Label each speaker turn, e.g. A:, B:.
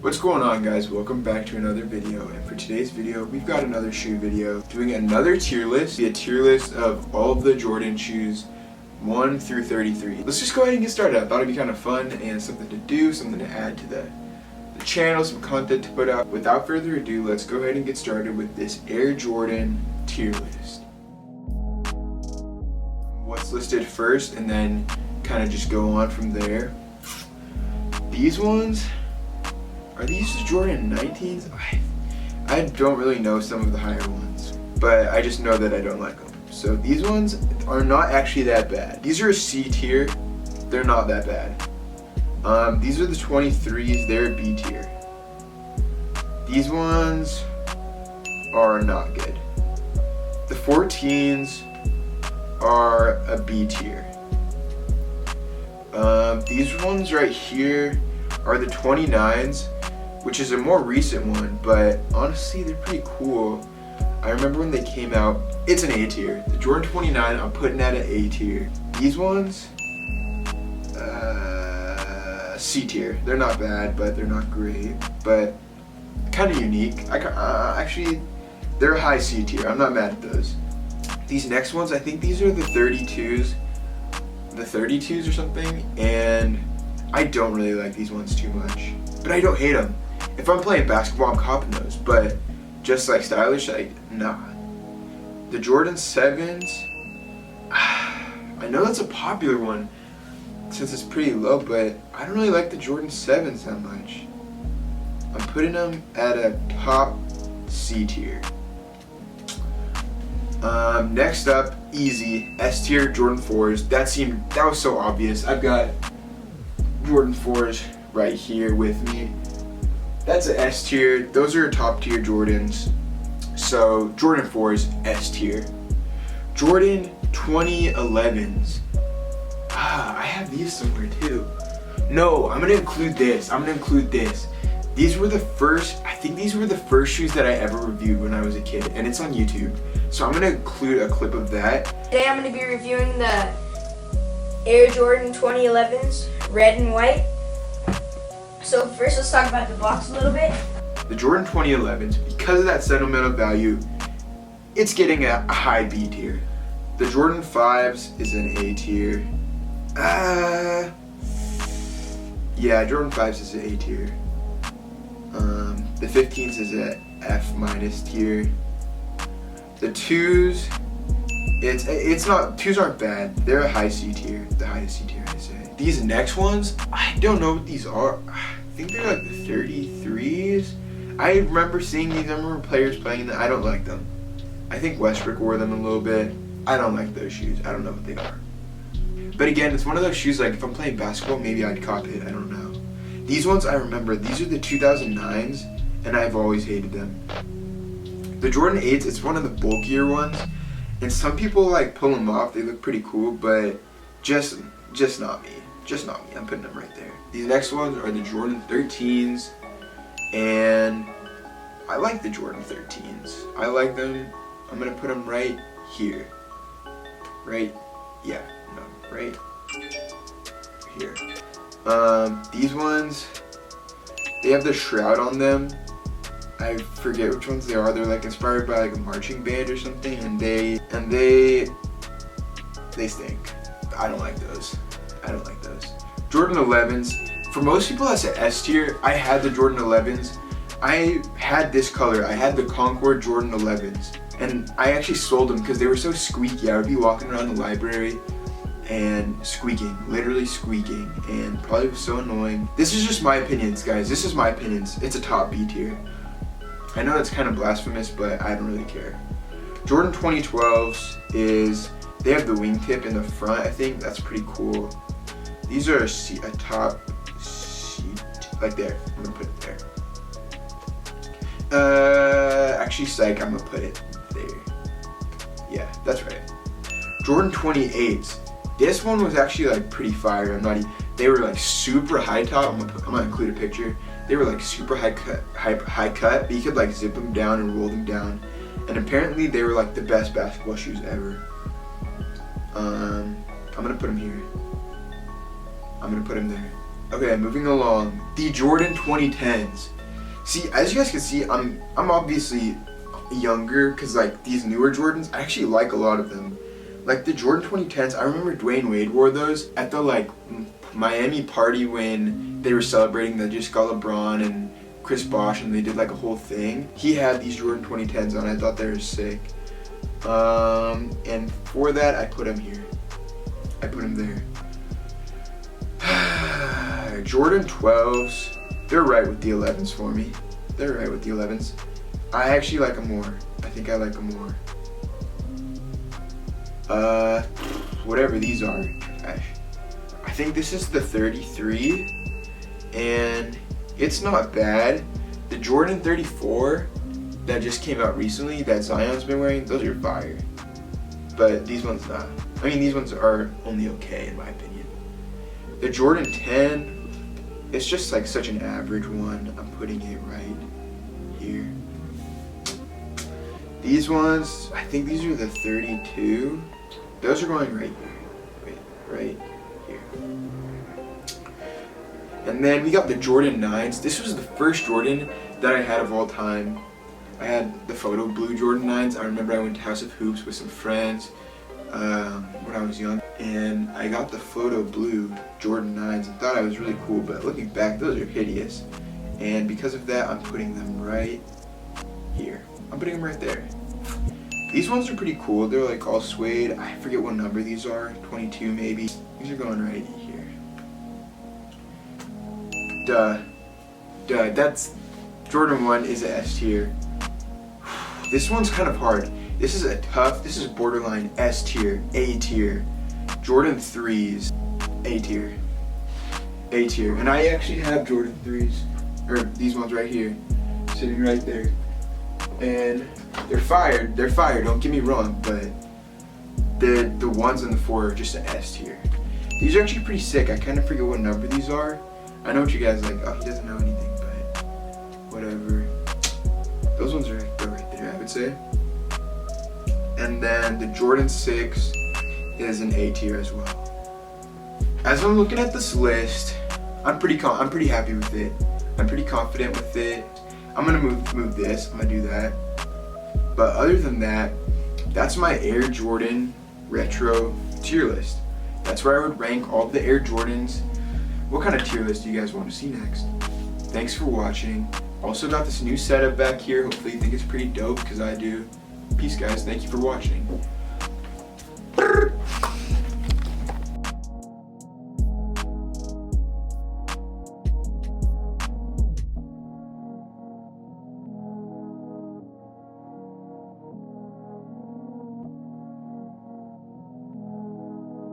A: What's going on, guys? Welcome back to another video, and for today's video we've got another shoe video doing another tier list, a tier list of all of the Jordan shoes 1 through 33. Let's just go ahead and get started. I thought it'd be kind of fun and something to do, something to add to the channel, some content to put out. Without further ado, let's go ahead and get started with this Air Jordan tier list. What's listed first and then kind of just go on from there. These ones, are these Jordan 19s? I don't really know some of the higher ones, but I just know that I don't like them. So these ones are not actually that bad. These are a C tier. They're not that bad. These are the 23s. They're a B tier. These ones are not good. The 14s are a B tier. These ones right here are the 29s, which is a more recent one, but honestly they're pretty cool. I remember when they came out. It's an A tier. The Jordan 29, I'm putting at an A tier. These ones, C tier. They're not bad, but they're not great, but kind of unique. Actually, they're a high C tier. I'm not mad at those. These next ones, I think these are the 32s. The 32s or something, and I don't really like these ones too much, but I don't hate them. If I'm playing basketball, I'm copping those, but just like stylish, like, nah. The Jordan 7s, I know that's a popular one since it's pretty low, but I don't really like the Jordan 7s that much. I'm putting them at a top C tier. Next up, easy, S tier Jordan 4s. That was so obvious. I've got Jordan 4s right here with me. That's an S tier. Those are top tier Jordans. So Jordan 4s, S tier. Jordan 2011s. I have these somewhere too. No, I'm gonna include this. These were the first, I think these were the first shoes that I ever reviewed when I was a kid, and it's on YouTube. So I'm gonna include a clip of that.
B: Today I'm gonna be reviewing the Air Jordan 2011s, red and white. So first let's talk about the box a little bit.
A: The Jordan 2011s, because of that sentimental value, it's getting a high B tier. The Jordan 5s is an A tier. Yeah, Jordan 5s is an A tier. The 15s is a F minus tier. The 2s, it's not, 2s aren't bad. They're a high C tier, the highest C tier I say. These next ones, I don't know what these are. I think they're like the 33s. I remember seeing these, I remember players playing them. I don't like them. I think Westbrook wore them a little bit. I don't like those shoes. I don't know what they are. But again, it's one of those shoes, like if I'm playing basketball, maybe I'd cop it, I don't know. These ones I remember, these are the 2009s, and I've always hated them. The Jordan 8s, it's one of the bulkier ones, and some people like pull them off. They look pretty cool, but just not me. Just not me. I'm putting them right there. These next ones are the Jordan 13s, and I like the Jordan 13s. I like them. I'm gonna put them right here. Right? Yeah. No. Right here. These ones, they have the shroud on them. I forget which ones they are. They're like inspired by like a marching band or something, and they stink. I don't like those. Jordan 11s. For most people, that's an S tier. I had the Jordan 11s. I had this color. I had the Concord Jordan 11s, and I actually sold them because they were so squeaky. I would be walking around the library and squeaking, literally squeaking, and probably was so annoying. This is just my opinions, guys. This is my opinions. It's a top B tier. I know that's kind of blasphemous, but I don't really care. Jordan 2012s they have the wingtip in the front. I think that's pretty cool. These are a top C, like there. I'm gonna put it there. Actually, psych, I'm gonna put it there. Yeah, that's right. Jordan 28s. This one was actually like pretty fire. They were like super high top. I'm gonna include a picture. They were like super high cut, but you could like zip them down and roll them down. And apparently they were like the best basketball shoes ever. I'm gonna put them here. I'm gonna put them there. Okay, moving along. The Jordan 2010s. See, as you guys can see, I'm obviously younger because like these newer Jordans, I actually like a lot of them. Like the Jordan 2010s, I remember Dwayne Wade wore those at the like Miami party when they were celebrating that just got LeBron and Chris Bosh and they did like a whole thing. He had these Jordan 2010s on. I thought they were sick. And for that, I put him here. I put him there. Jordan 12s, they're right with the 11s for me. They're right with the 11s. I actually like them more. I think I like them more. Whatever these are. I think this is the 33, and it's not bad. The Jordan 34 that just came out recently, that Zion's been wearing, those are fire. But these ones not. I mean, these ones are only okay in my opinion. The Jordan 10, it's just like such an average one. I'm putting it right here. These ones, I think these are the 32. Those are going right here. Wait, right here. And then we got the Jordan 9s. This was the first Jordan that I had of all time. I had the photo blue Jordan 9s. I remember I went to House of Hoops with some friends when I was young. And I got the photo blue Jordan 9s and thought I was really cool. But looking back, those are hideous. And because of that, I'm putting them right here. I'm putting them right there. These ones are pretty cool. They're like all suede. I forget what number these are. 22 maybe. These are going right here. Duh. That's Jordan 1 is a S tier. This one's kind of hard. This is borderline S tier, A tier. Jordan 3s, A tier. A tier. And I actually have Jordan 3s, or these ones right here, sitting right there. And they're fire, don't get me wrong, but the ones and the 4 are just an S tier. These are actually pretty sick. I kind of forget what number these are. I know what you guys like, oh, he doesn't know anything, but whatever. Those ones are right there, I would say. And then the Jordan 6 is an A tier as well. As I'm looking at this list, I'm pretty happy with it. I'm pretty confident with it. I'm gonna move this. I'm gonna do that. But other than that, that's my Air Jordan retro tier list. That's where I would rank all the Air Jordans. What kind of tier list do you guys want to see next? Thanks for watching. Also got this new setup back here. Hopefully you think it's pretty dope, because I do. Peace guys, thank you for watching.